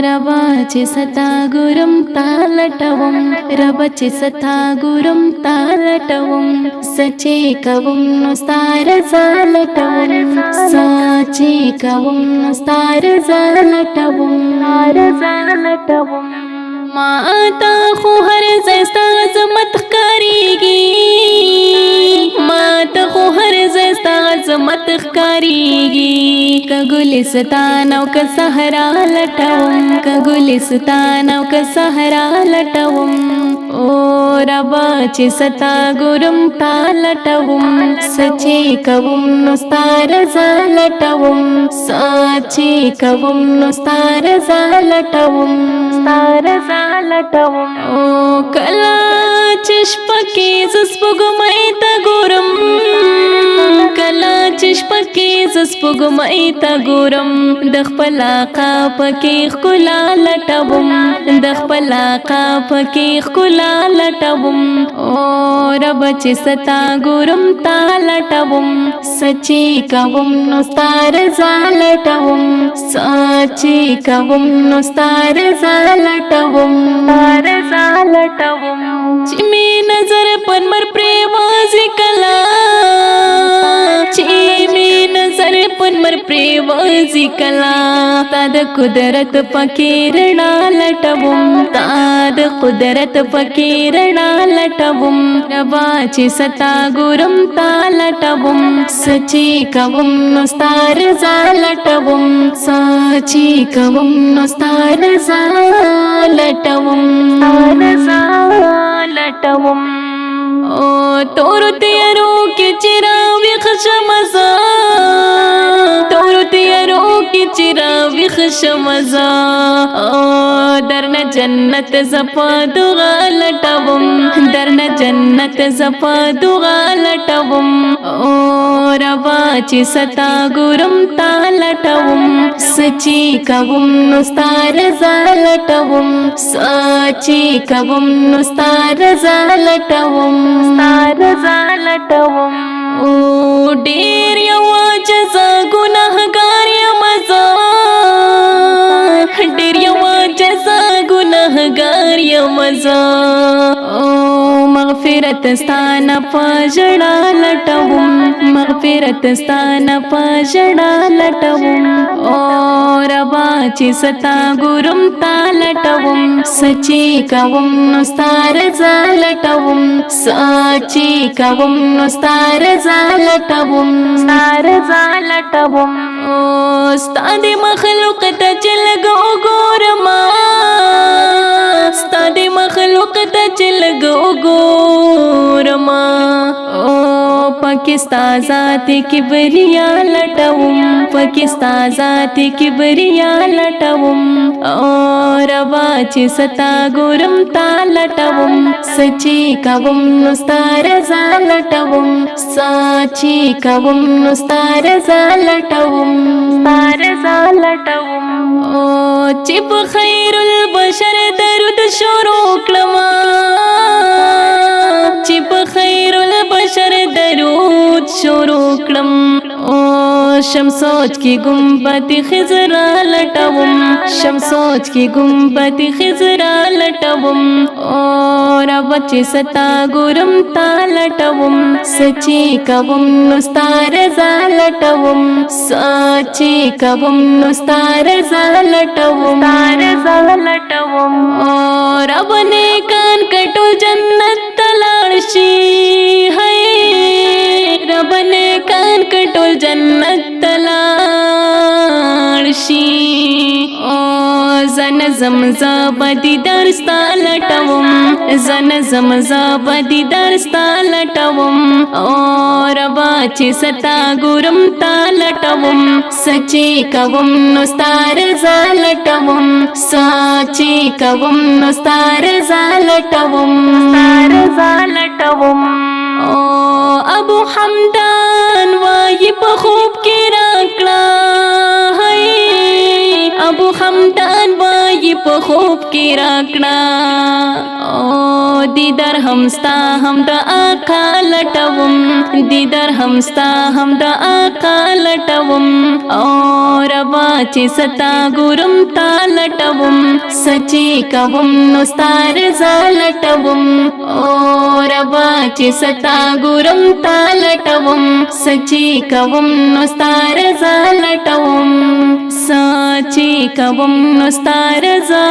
रबा چې ستا ګورم تالټوم رب چې ستا ګورم تالټوم سچې کوم نو ستار زالټوم سچې کوم نو ستار زالټوم ما تا خو هر ځای ستا عظمت ښکارېږي ما ته خو هر ځای ستا عظمت ښکارېږي که ګلستان او که صحرا لټوم که ګلستان او که صحرا لټوم او ربا چې ستا ګورم تا لټوم سچې کوم نو ستا رضا لټوم سچې کوم نو ستا رضا لټوم او کله چې شپه کې زه سپوږمۍ ته ګورم کله چې شپه کې زه سپوږمۍ ته ګورم د خپل آقا پکې ښکلا لټوم د خپل آقا پکې ښکلا لټوم او رب چې ستا ګورم تا لټوم سچې کوم نو ستا رضا لټوم سچې کوم نو ستا رضا لټوم چې می نظر پر مر پریوازي کلا چې می نظر پر مر پریوازي کلا تا د قدرت پکې رڼا لټوم تا د قدرت پکې رڼا لټوم ربا چې ستا ګورم تا لټوم سچې کوم نو ستا رضا لټوم سچې کوم نو ستا رضا لټوم او تور تیارو کې چراوي خشمزا تور تیارو کې چراوي خشمزا درنه جنت زپا دغه لټوم درنه جنت زپا دغه لټوم او ربا چې ستا ګورم تا لټوم سچې کوم نو ستا رضا لټوم سچې کوم نو ستا رضا لټوم او ډېر یو جزا ګناهګار یم زه ډېر یو جزا ګناهګار یم زه او مغفرت ستانه په ژړا لټوم مغفرت ستانه په ژړا لټوم او ربا چې ستا ګورم تا لټوم سچې کوم نو ستا رضا لټوم سچې کوم نو ستا رضا لټوم او ستا د مخلوق ته چې لږ وګورم ستا د مخلوق ته چې لږ وګورم او پاکستا ذات کبریا لټوم پاکستا ذات کبریا لټوم او ربا چې ستا ګورم تا لټوم سچې کوم نو ستا رضا لټوم سچې کوم نو ستا رضا لټوم او چې په خیر البشر درود شروع کړم چې په خیر البشر درود شروع کړم او شمسوج کی گنبد خضرا لټوم شمسوج کی گنبد خضرا لټوم او رب چې ستا ګورم تا لټوم سچې کوم نو ستا رضا لټوم سچې کوم نو ستا رضا لټوم او رب نیکان کټول جنت تلاړ شي هي رب نیکان کټول جنت تلاړ شي او زن زمزا بدی درستا لټوم زن زمزا بدی درستا لټوم او ربا چې ستا ګورم تا لټوم سچې کوم نو ستا رضا لټوم سچې کوم نو ستا رضا لټوم او ابو حمدان وای په خوب کې راکړه ابو حمدان وای یې په خوب کې راکړه او دیدار همستا هم د آقا لټوم دیدار همستا هم د آقا لټوم او ربا چې ستا ګورم تا لټوم سچي کوم نو ستا رضا لټوم او ربا چې ستا ګورم تا لټوم سچي کوم نو ستا رضا لټوم سچي کوم نو ستا رضا